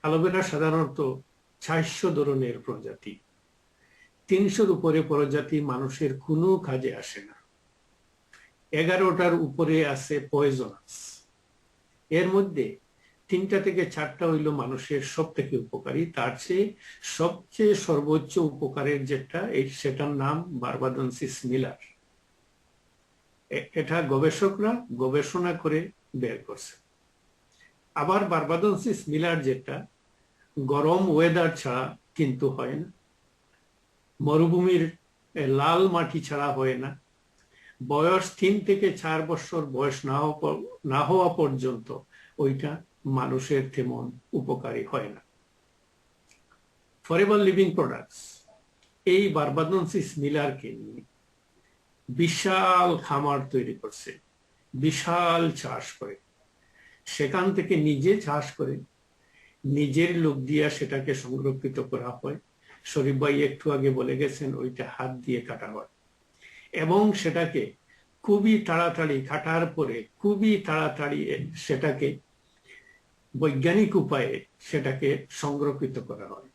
Aloe vera সাধারণত 400 ধরনের প্রজাতি, 300-র উপরে প্রজাতি মানুষের কোনো কাজে আসে না, 11টার উপরে আছে পয়জনাস। এর মধ্যে 3টা থেকে 4টা হইল মানুষের সব থেকে উপকারী, তার চেয়ে সবচেয়ে সর্বোচ্চ উপকারের যেটা সেটার নাম বারবাডেন্সিস মিলার। এটা গবেষকরা গবেষণা করে বের করছে। আবার বারবাডেন্সিস মিলার যেটা গরম ওয়েদার ছাড়া কিন্তু হয় না, মরুভূমির লাল মাটি ছাড়া হয় না, বয়স 3 থেকে 4 বছর বয়স না হওয়া পর্যন্ত ওইটা মানুষের তেমন উপকারী হয় না। ফরএভার লিভিং প্রোডাক্টস এই বারবাডেন্সিস মিলারকে নিয়ে বিশাল খামার তৈরি করছে, বিশাল চাষ করে, সেখান থেকে নিজে চাষ করে নিজের লোক দিয়া সেটাকে সংরক্ষিত করা হয়। শরীফ ভাই একটু আগে বলে গেছেন ওইটা হাত দিয়ে কাটা হয় এবং সেটাকে খুবই তাড়াতাড়ি কাটার পরে খুবই তাড়াতাড়ি সেটাকে বৈজ্ঞানিক উপায়ে সেটাকে সংরক্ষিত করা হয়,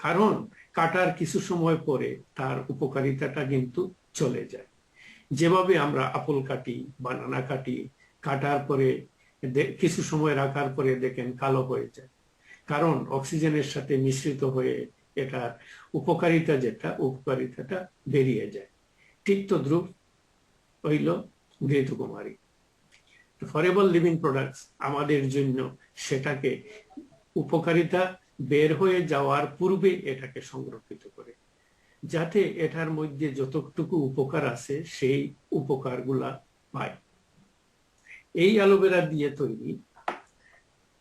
কারণ কাটার কিছু সময় পরে তার উপকারিতাটা কিন্তু চলে যায়। যেভাবে আমরা আপেল কাটি, বানানা কাটি, কাটার পরে কিছু সময় রাখার পরে দেখেন কালো হয়ে যায়, কারণ অক্সিজেনের সাথে মিশ্রিত হয়ে এটার উপকারিতাটা বেরিয়ে যায়। ঠিক তদ্রুপ হইল ঘৃতকুমারী। ফরএভার লিভিং প্রোডাক্টস আমাদের জন্য সেটাকে উপকারিতা বের হয়ে যাওয়ার পূর্বে এটাকে সংরক্ষিত করে, যাতে এটার মধ্যে যতটুকু উপকার আছে সেই উপকারগুলা পায়। এই অ্যালোভেরা দিয়ে তৈরি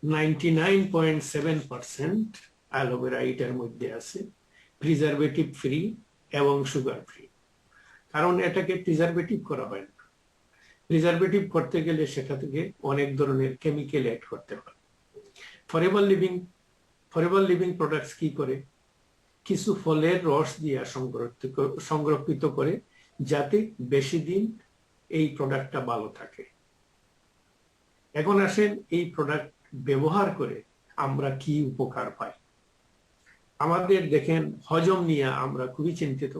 99.7% অ্যালোভেরা এটার মধ্যে আছে প্রিজারভেটিভ ফ্রি এবং সুগার ফ্রি, কারণ এটাকে প্রিজারভেটিভ করা হয় না। প্রিজারভেটিভ করতে গেলে সেটা থেকে অনেক ধরনের কেমিক্যাল অ্যাড করতে হয়। ফরএভার লিভিং প্রোডাক্টস কি করে, কিছু ফলের রস দিয়ে সংরক্ষিত করে যাতে বেশি দিন এই প্রোডাক্টটা ভালো থাকে। এখন আসেন এই প্রোডাক্ট ব্যবহার করে আমরা কি উপকার পাই। আমাদের দেখেন হজম নিয়ে আমরা খুবই চিন্তিত।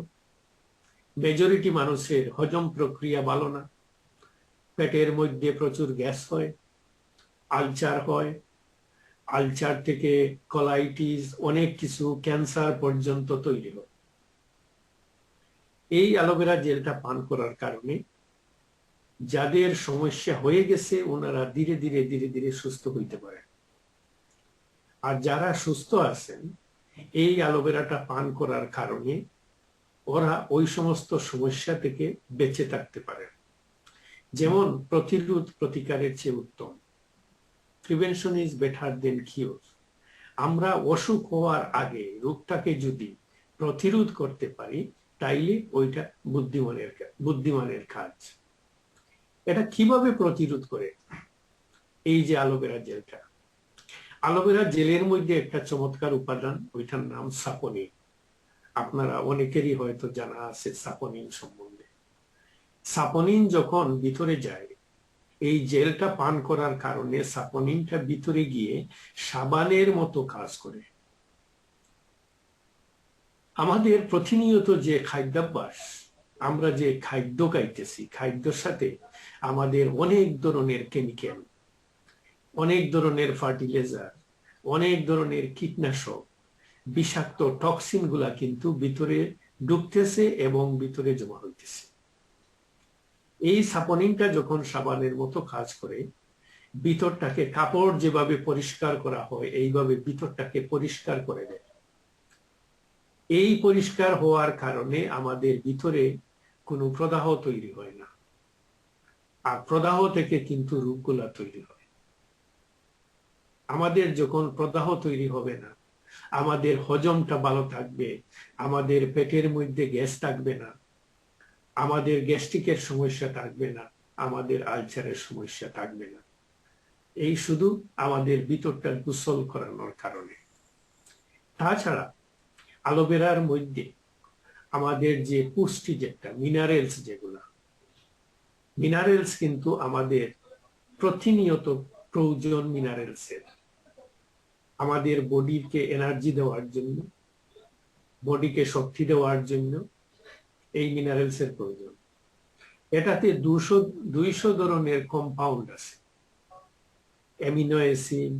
মেজরিটি মানুষের হজম প্রক্রিয়া ভালো না, পেটের মধ্যে প্রচুর গ্যাস হয়, আলসার হয়, আলসার থেকে কোলাইটিস, অনেক কিছু ক্যান্সার পর্যন্ত তৈরি হয়। এই অ্যালোভেরা জেলটা পান করার কারণে যাদের সমস্যা হয়ে গেছে ওনারা ধীরে ধীরে ধীরে ধীরে সুস্থ হইতে পারেন, আর যারা সুস্থ আছেন এই অ্যালোভেরাটা পান করার কারণে ওরা ওই সমস্ত সমস্যা থেকে বেঁচে থাকতে পারে। যেমন প্রতিকারের চেয়ে উত্তম, prevention is better than cure. আমরা অসুখ হওয়ার আগে রোগটাকে যদি প্রতিরোধ করতে পারি তাইলে ওইটা বুদ্ধিমানের কাজ। এটা কিভাবে প্রতিরোধ করে এই যে অ্যালোভেরা জেলটা, অ্যালোভেরা জেলের মধ্যে একটা চমৎকার উপাদান, ওইটার নাম সাপোনিন। আপনারা অনেকেরই হয়তো জানা আছে সাপোনিন সম্বন্ধে। সাপোনিন যখন ভিতরে যায়, এই জেলটা পান করার কারণে সাপোনিনটা ভিতরে গিয়ে সাবানের মতো কাজ করে। আমাদের প্রতিনিয়ত যে খাদ্যাভ্যাস, আমরা যে খাদ্য খাইতেছি, খাদ্যের সাথে আমাদের অনেক ধরনের কেমিক্যাল, অনেক ধরনের ফার্টিলাইজার, অনেক ধরনের কীটনাশক, বিষাক্ত টক্সিন গুলা কিন্তু ভিতরে ঢুকতেছে এবং ভিতরে জমা হইতেছে। এই সাপোনিনটা যখন সাবানের মতো কাজ করে, ভিতরটাকে কাপড় যেভাবে পরিষ্কার করা হয় এইভাবে ভিতরটাকে পরিষ্কার করে দেয়। এই পরিষ্কার হওয়ার কারণে আমাদের ভিতরে কোনো প্রদাহ তৈরি হয় না, আর প্রদাহ থেকে কিন্তু রোগগুলা তৈরি হয়। আমাদের যখন প্রদাহ তৈরি হবে না, আমাদের হজমটা ভালো থাকবে, আমাদের পেটের মধ্যে গ্যাস থাকবে না, আমাদের গ্যাস্ট্রিকের সমস্যা থাকবে না, আমাদের আলসারের সমস্যা থাকবে না, এই শুধু আমাদের ভিতরটা গোসল করানোর কারণে। তাছাড়া অ্যালোভেরার মধ্যে আমাদের যে পুষ্টি, যেটা মিনারেলস, যেগুলা মিনারেলস কিন্তু আমাদের প্রতিনিয়ত প্রয়োজন মিনারেলসের। আমাদের বডিকে এনার্জি দেওয়ার জন্য, বডিকে শক্তি দেওয়ার জন্য এই মিনারেলস এর প্রয়োজন। এটাতে 200 ধরনের কম্পাউন্ড আছে, অ্যামিনো অ্যাসিড,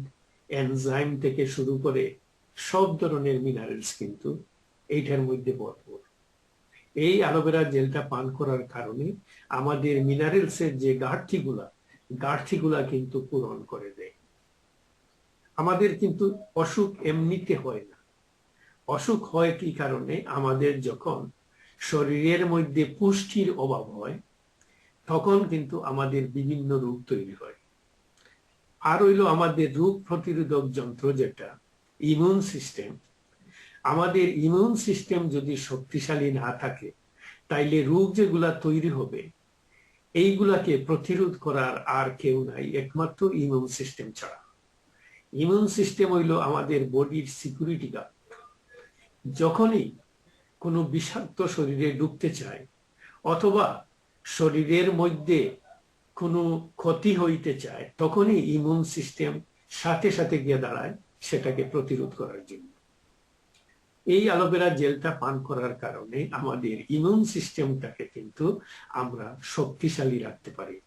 এনজাইম থেকে শুরু করে সব ধরনের মিনারেলস কিন্তু এইটার মধ্যে ভরপুর। এই অ্যালোভেরা জেলটা পান করার কারণে আমাদের মিনারেলস এর যে ঘাটতিগুলা কিন্তু পূরণ করে দেয়। আমাদের কিন্তু অসুখ এমনিতে হয় না, অসুখ হয় কি কারণে? আমাদের যখন শরীরের মধ্যে পুষ্টির অভাব হয় তখন কিন্তু আমাদের বিভিন্ন রোগ তৈরি হয়। আর হইল আমাদের রোগ প্রতিরোধক যন্ত্র যেটা ইমিউন সিস্টেম, আমাদের ইমিউন সিস্টেম যদি শক্তিশালী না থাকে তাইলে রোগ যেগুলা তৈরি হবে এইগুলাকে প্রতিরোধ করার আর কেউ নাই একমাত্র ইমিউন সিস্টেম ছাড়া। ইমিউন সিস্টেম হইল আমাদের বডির সিকিউরিটি গার্ড। যখনই কোনো বিষাক্ত শরীরে ঢুকতে চায় অথবা শরীরের মধ্যে কোনো ক্ষতি হইতে চায় তখনই ইমিউন সিস্টেম সাথে সাথে গিয়ে দাঁড়ায় সেটাকে প্রতিরোধ করার জন্য। এই অ্যালোভেরা জেলটা পান করার কারণে আমাদের ইমিউন সিস্টেমটাকে কিন্তু আমরা শক্তিশালী রাখতে পারি।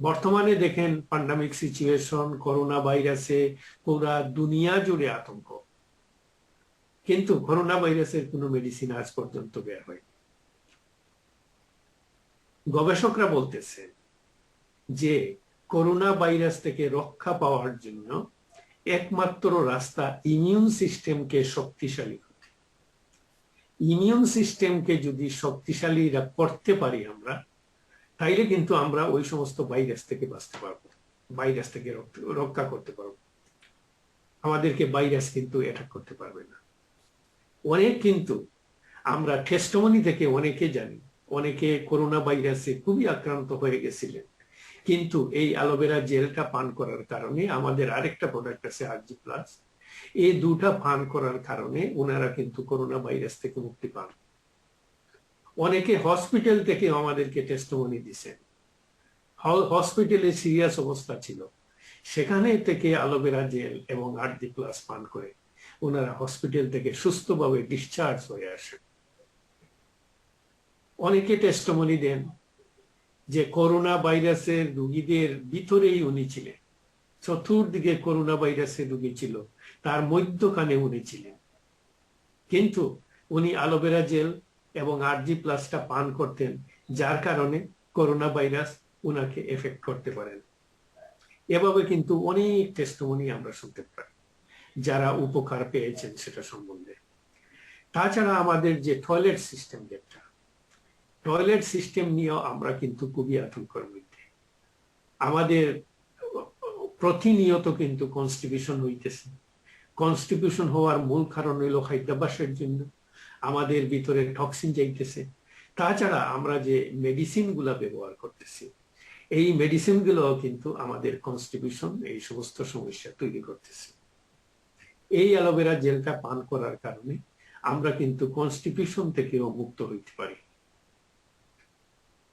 বর্তমানে দেখেন প্যান্ডামিক সিচুয়েশন, করোনা ভাইরাসে পুরা দুনিয়া জুড়ে আতঙ্ক, কিন্তু করোনা ভাইরাসের কোনো মেডিসিন আজ পর্যন্ত বের হয়নি। গবেষকরা বলতেছে যে করোনা ভাইরাস থেকে রক্ষা পাওয়ার জন্য একমাত্র রাস্তা ইমিউন সিস্টেমকে শক্তিশালী করা। ইমিউন সিস্টেমকে যদি শক্তিশালী করতে পারি আমরা, তাইলে কিন্তু আমরা ওই সমস্ত ভাইরাস থেকে বাঁচতে পারবো, ভাইরাস থেকে রক্ষা করতে পারবো। আমাদেরকে ভাইরাস কিন্তু অ্যাটাক করতে পারবে না। অনেক কিন্তু আমরা টেস্টিমনি থেকে অনেকে জানি, অনেকে করোনা ভাইরাসে খুবই আক্রান্ত হয়ে গেছিলেন, কিন্তু এই অ্যালোভেরা জেলটা পান করার কারণে, আমাদের আরেকটা প্রোডাক্ট আছে আরজি প্লাস, এই দুটা পান করার কারণে ওনারা কিন্তু করোনা ভাইরাস থেকে মুক্তি পান। অনেকে হসপিটাল থেকে আমাদেরকে টেস্টিমনি দিছেন, হসপিটালে সিরিয়াস অবস্থা ছিল, সেখানে থেকে অ্যালোভেরা জেল এবং আরজি প্লাস পান করে ওনারা হসপিটাল থেকে সুস্থভাবে ডিসচার্জ হয়ে আসেন। অনেকে টেস্টিমনি দেন যে করোনা ভাইরাসের রোগীদের ভিতরেই উনি ছিলেন, চতুর্দিকে করোনা ভাইরাসের রোগী ছিল, তার মধ্যখানে উনি ছিলেন, কিন্তু উনি অ্যালোভেরা জেল এবং আরজি প্লাসটা পান করতেন, যার কারণে করোনা ভাইরাস উনাকে এফেক্ট করতে পারেন। এভাবে কিন্তু অনেক টেস্টিমনি আমরা শুনতে পাই যারা উপকার পেয়েছেন সেটা সম্বন্ধে। তাছাড়া আমাদের যে টয়লেট সিস্টেম, যেটা টয়লেট সিস্টেম নিয়েও আমরা কিন্তু খুবই আতঙ্কের মধ্যে। আমাদের প্রতিনিয়ত কিন্তু কনস্টিপিউশন হইতেছে। কনস্টিপিউশন হওয়ার মূল কারণ হইল খাদ্যাভ্যাসের জন্য, আমাদের ভিতরে টক্সিন যাইতেছে। তাছাড়া আমরা যে মেডিসিন গুলা ব্যবহার করতেছি, এই মেডিসিন গুলো কিন্তু আমাদের কনস্টিপিউশন, এই সমস্ত সমস্যা তৈরি করতেছে। এই অ্যালোভেরা জেলটা পান করার কারণে আমরা কিন্তু কনস্টিপিউশন থেকেও মুক্ত হইতে পারি।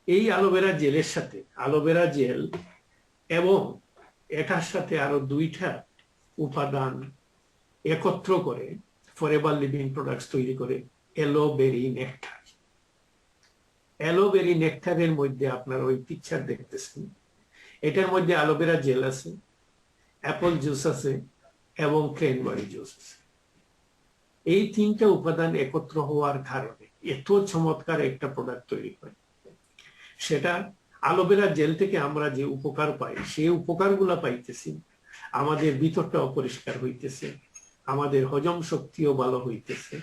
এই অ্যালোভেরা জেলের সাথে, অ্যালোভেরা জেল এবং এটার সাথে আরো দুইটা উপাদান একত্র করে ফরএভার লিভিং প্রোডাক্টস তৈরি করে অ্যালোবেরি নেকটার। অ্যালোবেরি নেকটারের মধ্যে আপনার ওই পিকচার দেখতেছেন, এটার মধ্যে অ্যালোভেরা জেল আছে, অ্যাপল জুস আছে এবং ক্রেনবেরি জুস আছে। এই তিনটা উপাদান একত্র হওয়ার কারণে এত চমৎকার একটা প্রোডাক্ট তৈরি হয়। সেটা অ্যালোভেরা জেল থেকে আমরা যে উপকার পাই, সেই উপকারগুলা পাইতেছি, আমাদের ভিতরটা অপরিষ্কার হইতেছে, আমাদের হজম শক্তিও ভালো হইতেছে।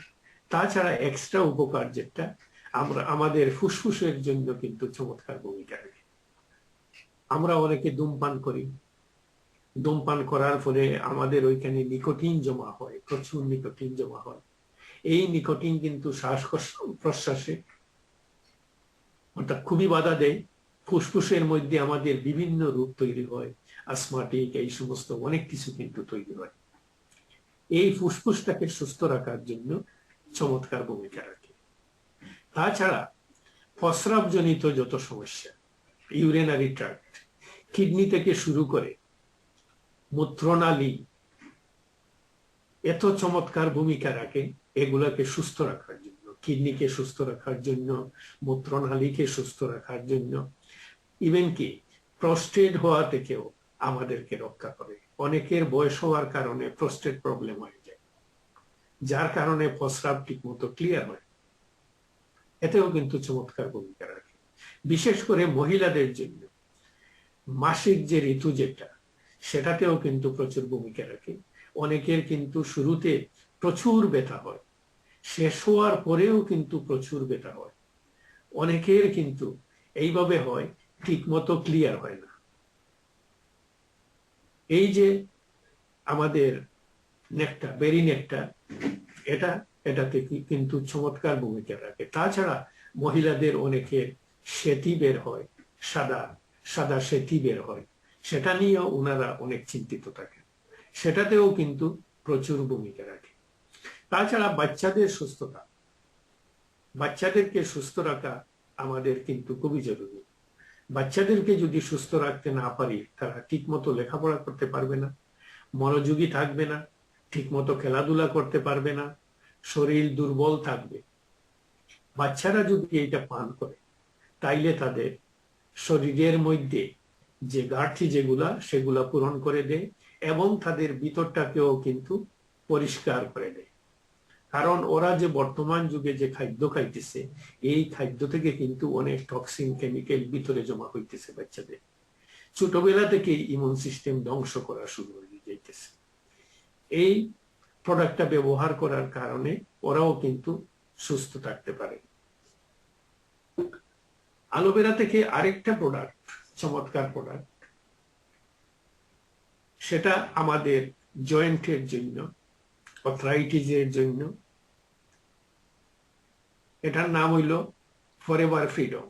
তাছাড়া এক্সট্রা উপকার যেটা, আমরা আমাদের ফুসফুসের জন্য কিন্তু চমৎকার ভূমিকা রাখে। আমরা অনেকে ধূমপান করি, ধূমপান করার ফলে আমাদের ওইখানে নিকোটিন জমা হয়, প্রচুর নিকোটিন জমা হয়। এই নিকোটিন কিন্তু শ্বাস প্রশ্বাসে অর্থাৎ খুবই বাধা দেয়। ফুসফুসের মধ্যে আমাদের বিভিন্ন রোগ তৈরি হয়, অ্যাসমাটিক, এই সমস্ত অনেক কিছু কিন্তু তৈরি হয়। এই ফুসফুসটাকে সুস্থ রাখার জন্য চমৎকার ভূমিকা রাখে। তাছাড়া প্রস্রাবজনিত যত সমস্যা, ইউরিনারি ট্র্যাক্ট, কিডনি থেকে শুরু করে মূত্রনালী, এত চমৎকার ভূমিকা রাখে এগুলাকে সুস্থ রাখার জন্য, কিডনিকে সুস্থ রাখার জন্য, মূত্রনালীকে সুস্থ রাখার জন্য, ইভেন কি প্রস্টেট হওয়া থেকেও আমাদেরকে রক্ষা করে। অনেকের বয়স হওয়ার কারণে প্রস্টেট প্রবলেম হয়ে যায়, যার কারণে প্রস্রাব ঠিক মতো ক্লিয়ার হয়, এতেও কিন্তু চমৎকার ভূমিকা রাখে। বিশেষ করে মহিলাদের জন্য মাসিক যে ঋতু যেটা, সেটাতেও কিন্তু প্রচুর ভূমিকা রাখে। অনেকের কিন্তু শুরুতে প্রচুর ব্যথা হয়, শেষ হওয়ার পরেও কিন্তু প্রচুর ব্যথা হয়। অনেকের কিন্তু এইভাবে হয়, ঠিক মতো ক্লিয়ার হয় না। এই যে আমাদের নেকটার, বেরি নেকটার, এটাতে কিন্তু চমৎকার ভূমিকা রাখে। তাছাড়া মহিলাদের অনেকের সেতি বের হয়, সাদা সাদা সেতি বের হয়, সেটা নিয়েও ওনারা অনেক চিন্তিত থাকেন, সেটাতেও কিন্তু প্রচুর ভূমিকা রাখে। তাছাড়া বাচ্চাদের সুস্থতা, বাচ্চাদেরকে সুস্থ রাখা আমাদের কিন্তু খুবই জরুরি। বাচ্চাদেরকে যদি সুস্থ রাখতে না পারি, তারা ঠিক মতো লেখাপড়া করতে পারবে না, মনোযোগী থাকবে না, ঠিক মতো খেলাধুলা করতে পারবে না, শরীর দুর্বল থাকবে। বাচ্চারা যদি এটা পান করে, তাইলে তাদের শরীরের মধ্যে যে ঘাটতি সেগুলা পূরণ করে দেয়, এবং তাদের ভিতরটাকেও কিন্তু পরিষ্কার করে দেয়। কারণ ওরা যে বর্তমান যুগে যে খাদ্য খাইতেছে, এই খাদ্য থেকে কিন্তু অনেক টক্সিন কেমিক্যাল ভিতরে জমা হইতেছে বাচ্চাদের। ছোটবেলা থেকে ইমিউন সিস্টেম ধ্বংস করা শুরু হয়ে যাইতেছে। এই প্রোডাক্টটা ব্যবহার করার কারণে ওরাও কিন্তু সুস্থ থাকতে পারে। অ্যালোভেরা থেকে আরেকটা প্রোডাক্ট, চমৎকার প্রোডাক্ট, সেটা আমাদের জয়েন্টের জন্য, আর্থ্রাইটিসের জন্য। এটার নাম হইল ফরএভার ফ্রিডম।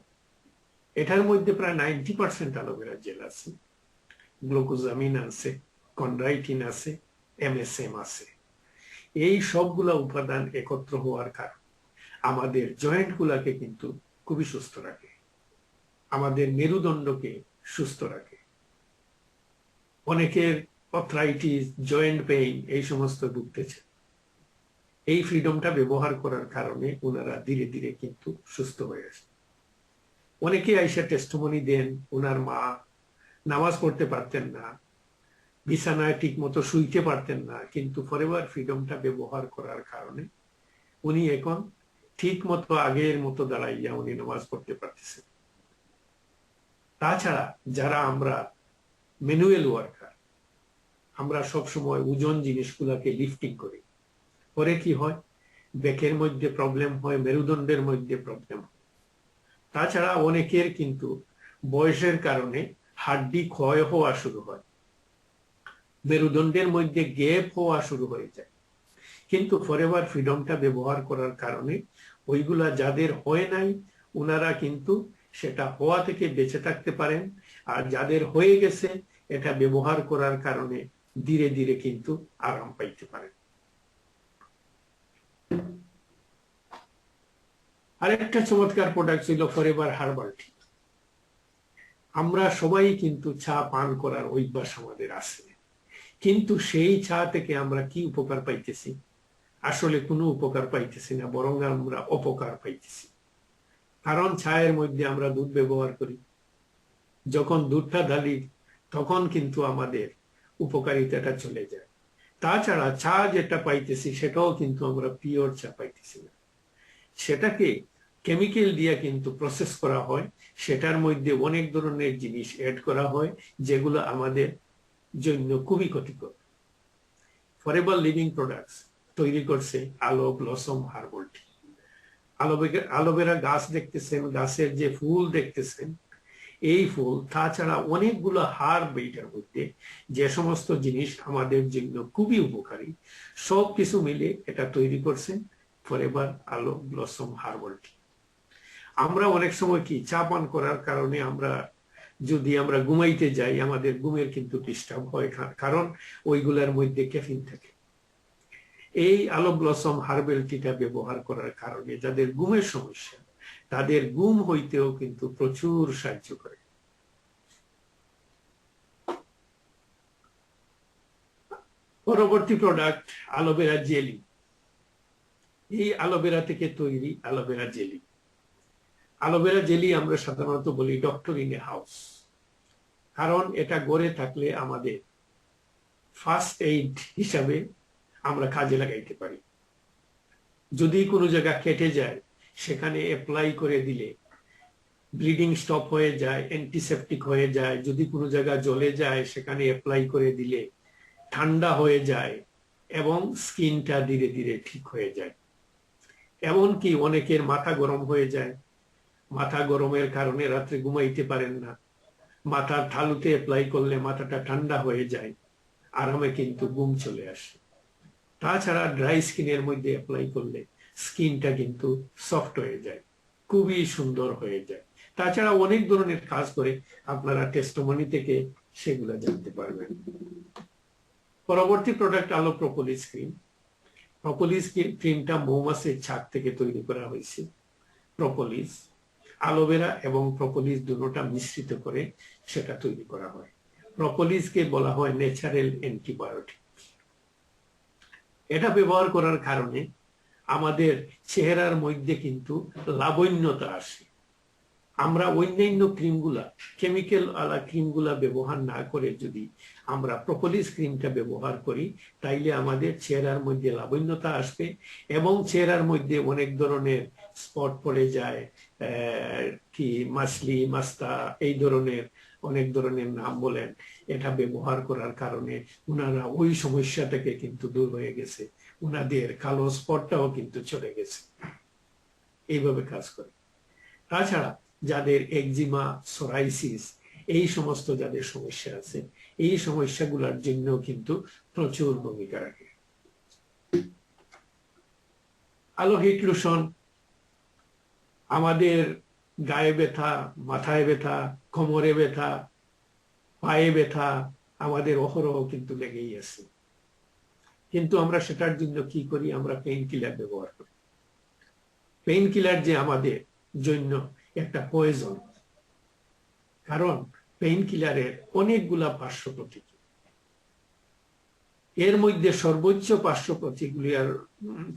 এটার মধ্যে প্রায় 90% অ্যালোভেরা জেল আছে, গ্লুকোজামিন আছে, কন্ড্রাইটিন আছে, এমএসএম আছে। এই সবগুলা উপাদান একত্র হওয়ার কারণে আমাদের জয়েন্ট গুলাকে কিন্তু খুবই সুস্থ রাখে, আমাদের মেরুদণ্ডকে সুস্থ রাখে। অনেকের আর্থ্রাইটিস, জয়েন্ট পেইন এই সমস্ত ভুগতেছে, এই ফ্রিডমটা ব্যবহার করার কারণে ওনারা ধীরে ধীরে কিন্তু সুস্থ হয়ে আসে। অনেকে আইসা টেস্টিমনি দেন, ওনার মা নামাজ পড়তে পারতেন না, বিছানায় ঠিক মতো শুইতে পারতেন না, কিন্তু ফরএভার ফ্রিডমটা ব্যবহার করার কারণে উনি এখন ঠিক মতো আগের মতো দাঁড়াইয়া উনি নামাজ পড়তে পারতেছেন। তাছাড়া যারা আমরা ম্যানুয়াল ওয়ার্কার, আমরা সবসময় ওজন জিনিসগুলাকে লিফটিং করি, পরে কি হয়, ব্যাকের মধ্যে প্রবলেম হয়, মেরুদণ্ডের মধ্যে প্রবলেম হয়। তাছাড়া অনেকের কিন্তু বয়সের কারণে হাড্ডি ক্ষয় হওয়া শুরু হয়, মেরুদণ্ডের মধ্যে গ্যাপ হওয়া শুরু হয়ে যায়। কিন্তু ফরএভার ফ্রিডমটা ব্যবহার করার কারণে ওইগুলা যাদের হয় নাই, ওনারা কিন্তু সেটা হওয়া থেকে বেঁচে থাকতে পারেন। আর যাদের হয়ে গেছে, এটা ব্যবহার করার কারণে ধীরে ধীরে কিন্তু আরাম পাইতে পারেন। আরেকটা চমৎকার প্রোডাক্ট ছিল ফরএভার হার্বাল টি। আমরা সবাই কিন্তু চা পান করার অভ্যাস আমাদের আছে, কিন্তু সেই চা থেকে আমরা কি উপকার পাইতেছি? আসলে কোনো উপকার পাইতেছি না, বরং আমরা অপকার পাইতেছি। কারণ চায়ের মধ্যে আমরা দুধ ব্যবহার করি, যখন দুধটা ঢালি তখন কিন্তু আমাদের উপকারিতাটা চলে যায়। তাছাড়া চা যেটা পাইতেছি সেটাও কিন্তু আমরা পিওর চা পাইতেছি না, সেটাকে কেমিক্যাল দিয়ে কিন্তু প্রসেস করা হয়, সেটার মধ্যে অনেক ধরনের জিনিস এড করা হয় যেগুলো আমাদের জন্য খুবই ক্ষতিকর। ফরএভার লিভিং প্রোডাক্টস তৈরি করছে আলো ব্লসম হার্বাল টি। অ্যালোভেরা গাছ দেখতেছেন, গাছের যে ফুল দেখতেছেন, এই ফুল, তাছাড়া অনেকগুলো হার্ব এইটার মধ্যে, যে সমস্ত জিনিস আমাদের জন্য খুবই উপকারী, সব কিছু মিলে এটা তৈরি করছেন ফরএভার আলো ব্লসম হার্বাল টি। আমরা অনেক সময় কি চা পান করার কারণে যদি আমরা ঘুমাইতে যাই, আমাদের ঘুমের কিন্তু ডিস্টার্ব হয়, কারণ ওইগুলোর মধ্যে ক্যাফিন থাকে। এই আলো ব্লসম হার্বাল টিটা ব্যবহার করার কারণে যাদের ঘুমের সমস্যা, তাদের ঘুম হইতেও কিন্তু প্রচুর সাহায্য করে। পরবর্তী প্রোডাক্ট অ্যালোভেরা জেলি। এই অ্যালোভেরা থেকে তৈরি অ্যালোভেরা জেলি। অ্যালোভেরা জেলি আমরা সাধারণত বলি ডক্টর ইন এ হাউস, কারণ এটা গড়ে থাকলে আমাদের ফার্স্ট এইড হিসাবে আমরা কাজে লাগাইতে পারি। যদি কোনো জায়গা কেটে যায় সেখানে অ্যাপ্লাই করে দিলে ব্লিডিং স্টপ হয়ে যায়, অ্যান্টিসেপটিক হয়ে যায়। যদি কোনো জায়গা জ্বলে যায় সেখানে অ্যাপ্লাই করে দিলে ঠান্ডা হয়ে যায় এবং স্কিনটা ধীরে ধীরে ঠিক হয়ে যায়। এমনকি অনেকের মাথা গরম হয়ে যায়, মাথা গরমের কারণে রাত্রে ঘুমাইতে পারেন না, মাথার ঠালুতে অ্যাপ্লাই করলে মাথাটা ঠান্ডা হয়ে যায়, আরামে কিন্তু ঘুম চলে আসে। তাছাড়া ড্রাই স্কিনের মধ্যে অ্যাপ্লাই করলে স্কিনটা কিন্তু সফট হয়ে যায়, খুবই সুন্দর হয়ে যায়। তাছাড়া অনেক ধরনের কাজ করে, আপনারা টেস্টিমনি থেকে সেগুলো জানতে পারবেন। পরবর্তী প্রোডাক্ট হলো প্রোপোলিস ক্রিম। প্রোপোলিস ক্রিমটা মৌমাছির ছাক থেকে তৈরি করা হয়েছে। প্রোপোলিস, অ্যালোভেরা এবং প্রোপোলিস দুটোটা মিশ্রিত করে সেটা তৈরি করা হয়। প্রোপোলিসকে বলা হয় ন্যাচারাল অ্যান্টিবায়োটিক। এটা ব্যবহার করার কারণে আমাদের চেহারার মধ্যে কিন্তু লাবণ্যতা আসে। আমরা অন্যান্য ক্রিমগুলা, কেমিক্যাল ওয়ালা ক্রিমগুলা ব্যবহার না করে যদি আমরা প্রোপোলিস ক্রিমটা ব্যবহার করি, তাইলে আমাদের চেহারার মধ্যে লাবণ্যতা আসবে এবং চেহারার মধ্যে অনেক ধরনের স্পট পড়ে যায়, কি মাসলি, মাস্তা, এই ধরনের অনেক ধরনের নাম বলেন। এটা ব্যবহার করার কারণে ওনারা ওই সমস্যা থেকে কিন্তু দূর হয়ে গেছে, ওনাদের কালো স্পটটাও কিন্তু চলে গেছে। এইভাবে কাজ করে। তাছাড়া যাদের একজিমা, সোরাইসিস, এই সমস্ত যাদের সমস্যা আছে, এই সমস্যাগুলোর জন্য কিন্তু প্রচুর ভূমিকা রাখে। আলো হিট লোশন আমাদের গায়ে ব্যথা, মাথায় ব্যথা, কোমরে ব্যথা, পায়ে ব্যথা আমাদের অহরহ কিন্তু লেগেই আছে। কিন্তু আমরা সেটার জন্য কি করি? আমরা পেইন কিলার ব্যবহার করি। পেইন কিলার যে আমাদের জন্য একটা পয়জন, কারণ পেইন কিলারের অনেকগুলা পার্শ্ব প্রতিক্রিয়া। এর মধ্যে সর্বোচ্চ পার্শ্ব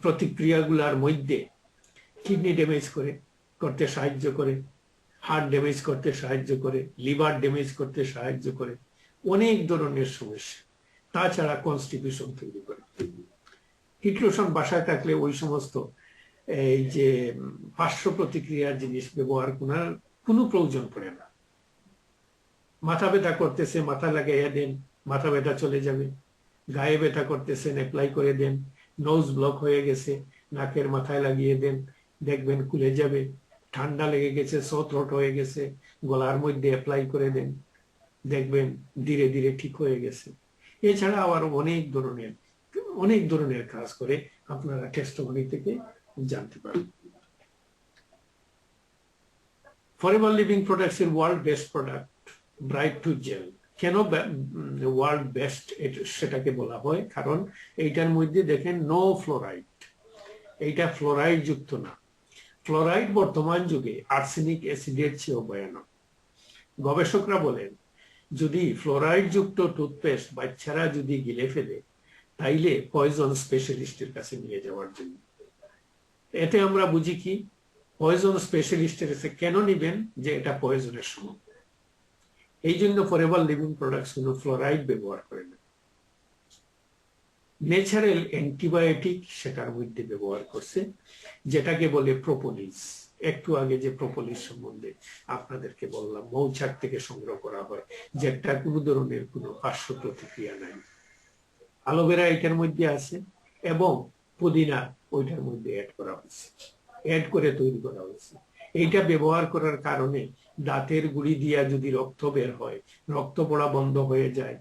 প্রতিক্রিয়াগুলার মধ্যে কিডনি ড্যামেজ করতে সাহায্য করে, হার্ট ড্যামেজ করতে সাহায্য করে, লিভার ড্যামেজ করতে সাহায্য করে, অনেক ধরনের সমস্যা। তাছাড়া কনস্টিপেশন তৈরি করে। হিট লোশন বাসায় থাকলে ওই সমস্ত এই যে পার্শ্ব প্রতিক্রিয়ার জিনিস ব্যবহার করার কোনো প্রয়োজন পড়ে না। মাথা ব্যথা করতেছে, মাথা লাগাইয়া দেন, মাথা ব্যথা চলে যাবে। গায়ে ব্যথা করতেছেন, অ্যাপ্লাই করে দেন। নোজ ব্লক হয়ে গেছে, নাকের মাথায় লাগিয়ে দেন, দেখবেন খুলে যাবে। ঠান্ডা লেগে গেছে, সর থ্রোট হয়ে গেছে, গলার মধ্যে অ্যাপ্লাই করে দেন, দেখবেন ধীরে ধীরে ঠিক হয়ে গেছে। এছাড়া আবার অনেক ধরনের কাজ করে, আপনারা টেস্টিমনি থেকে জানতে পারেন। ফরএভার লিভিং প্রোডাক্টস এর world best product bright tooth gel. কেন ওয়ার্ল্ড বেস্ট সেটাকে বলা হয়? কারণ এইটার মধ্যে দেখেন নো ফ্লোরাইড, এইটা ফ্লোরাইড যুক্ত না। ফ্লোরাইড বর্তমান যুগে আর্সেনিক অ্যাসিডের চেয়েও ভয়ানক। গবেষকরা বলেন, যদি ফ্লোরাইড যুক্ত টুথপেস্ট বাচ্চারা যদি গিলে ফেলে, তাইলে পয়জন স্পেশালিস্টের কাছে নিয়ে যাওয়ার জন্য। এতে আমরা বুঝি কি, পয়জন স্পেশালিস্টের কাছে কেন নিবেন? যে এটা পয়জনের সমান। এই জন্য ফরএভার লিভিং প্রোডাক্টস কোনো ফ্লোরাইড ব্যবহার করে না। ন্যাচারাল অ্যান্টিবায়োটিক সেটার মধ্যে ব্যবহার করছে, যেটাকে বলে প্রোপোলিস। একটু আগে যে প্রোপোলিস সম্বন্ধে আপনাদেরকে বললাম, মৌচাক থেকে সংগ্রহ করা হয়, যেটা কোনো ধরনের কোনো পার্শ্ব প্রতিক্রিয়া নাই। অ্যালোভেরা এটার মধ্যে আছে এবং পুদিনা ওইটার মধ্যে অ্যাড করা হয়েছে, অ্যাড করে তৈরি করা হয়েছে। এইটা ব্যবহার করার কারণে দাঁতের গুড়ি দিয়া যদি রক্ত বের হয়, রক্ত পড়া বন্ধ হয়ে যায়।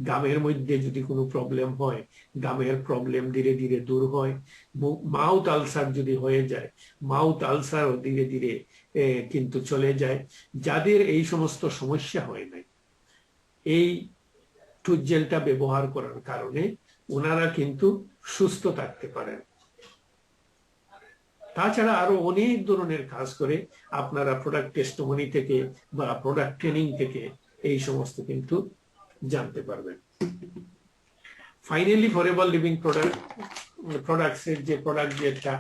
গামের মধ্যে যদি কোনো প্রবলেম হয়, গামের প্রবলেম ধীরে ধীরে দূর হয়। মাউথ আলসার যদি হয়ে যায়, মাউথ আলসারও ধীরে ধীরে কিন্তু চলে যায়। যাদের এই সমস্ত সমস্যা হয় নাই, এই টুথ জেলটা ব্যবহার করার কারণে ওনারা কিন্তু সুস্থ থাকতে পারেন। তাছাড়া আরো অনেক ধরনের কাজ করে, আপনারা প্রোডাক্ট টেস্টিমনি থেকে বা প্রোডাক্ট ট্রেনিং থেকে এই সমস্ত কিন্তু জানতে পারবেন। ফাইনালি ফরএভার লিভিং প্রোডাক্টস এর যে প্রোডাক্ট যেটা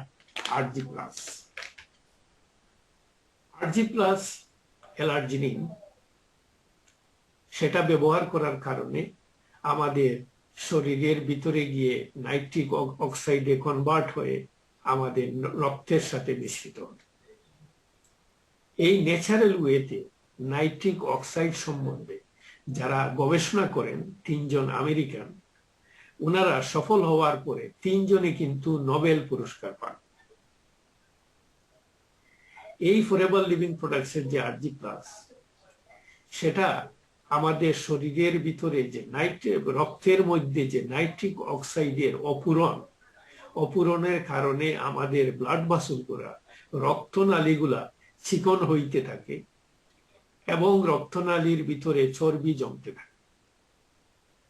আরজি প্লাস, আরজি প্লাস অ্যালার্জিনিন, সেটা ব্যবহার করার কারণে আমাদের শরীরের ভিতরে গিয়ে নাইট্রিক অক্সাইডে কনভার্ট হয়ে আমাদের রক্তের সাথে মিশ্রিত হয়। এই ন্যাচারাল ওয়েতে নাইট্রিক অক্সাইড সম্বন্ধে যারা গবেষণা করেন, 3 জন আমেরিকান, ওনারা সফল হওয়ার পরে 3 জনে কিন্তু নোবেল পুরস্কার পান। এই ফরএভার লিভিং প্রোডাক্টস এর যে আরজি প্লাস, সেটা আমাদের শরীরের ভিতরে যে রক্তের মধ্যে যে নাইট্রিক অক্সাইডের অপূরণের কারণে আমাদের ব্লাড ভাসলগুলা, রক্তনালীগুলা চিকন হইতে থাকে এবং রক্তনালীর ভিতরে চর্বি জমতে থাকে।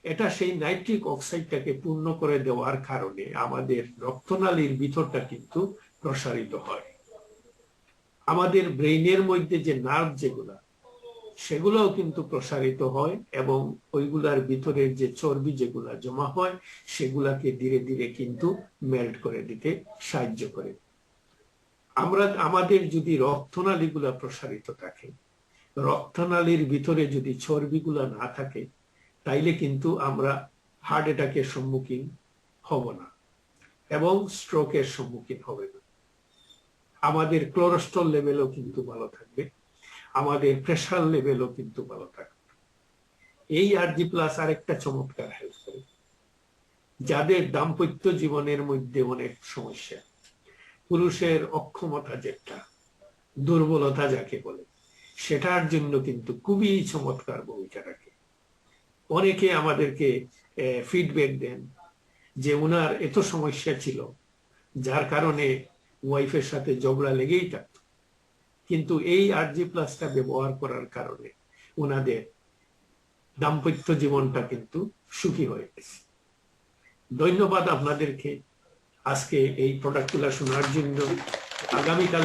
এটা সেই নাইট্রিক অক্সাইডটাকে পূর্ণ করে দেওয়ার কারণে আমাদের রক্তনালীর ভিতরটা কিন্তু প্রসারিত হয়। আমাদের ব্রেইনের মধ্যে যে নার্ভ যেগুলা, সেগুলোও কিন্তু প্রসারিত হয় এবং ওইগুলার ভিতরের যে চর্বি যেগুলা জমা হয়, সেগুলাকে ধীরে ধীরে কিন্তু মেল্ট করে দিতে সাহায্য করে। আমাদের যদি রক্তনালীগুলা প্রসারিত থাকে, রক্তনালীর ভিতরে যদি চর্বিগুলা না থাকে, তাইলে কিন্তু আমরা হার্ট অ্যাটাকের সম্মুখীন হব না এবং স্ট্রোকের সম্মুখীন হবে না। আমাদের কোলেস্টেরল লেভেলও কিন্তু ভালো থাকবে, আমাদের প্রেসার লেভেলও কিন্তু ভালো থাকবে। এই আরজি প্লাস আরেকটা চমৎকার হেল্প করে যাদের দাম্পত্য জীবনের মধ্যে অনেক সমস্যা, পুরুষের অক্ষমতা যেটা, দুর্বলতা যাকে বলে, সেটার জন্য কিন্তু খুবই চমৎকার ভূমিকা রাখে। অনেকে আমাদেরকে ফিডব্যাক দেন যে ওনার এত সমস্যা ছিল যার কারণে ওয়াইফের সাথে ঝগড়া লেগেই থাকতো, কিন্তু এই আরজি প্লাসটা ব্যবহার করার কারণে ওনাদের দাম্পত্য জীবনটা কিন্তু সুখী হয়ে গেছে। ধন্যবাদ আপনাদেরকে আজকে এই প্রোডাক্টগুলো শোনার জন্য। আগামীকাল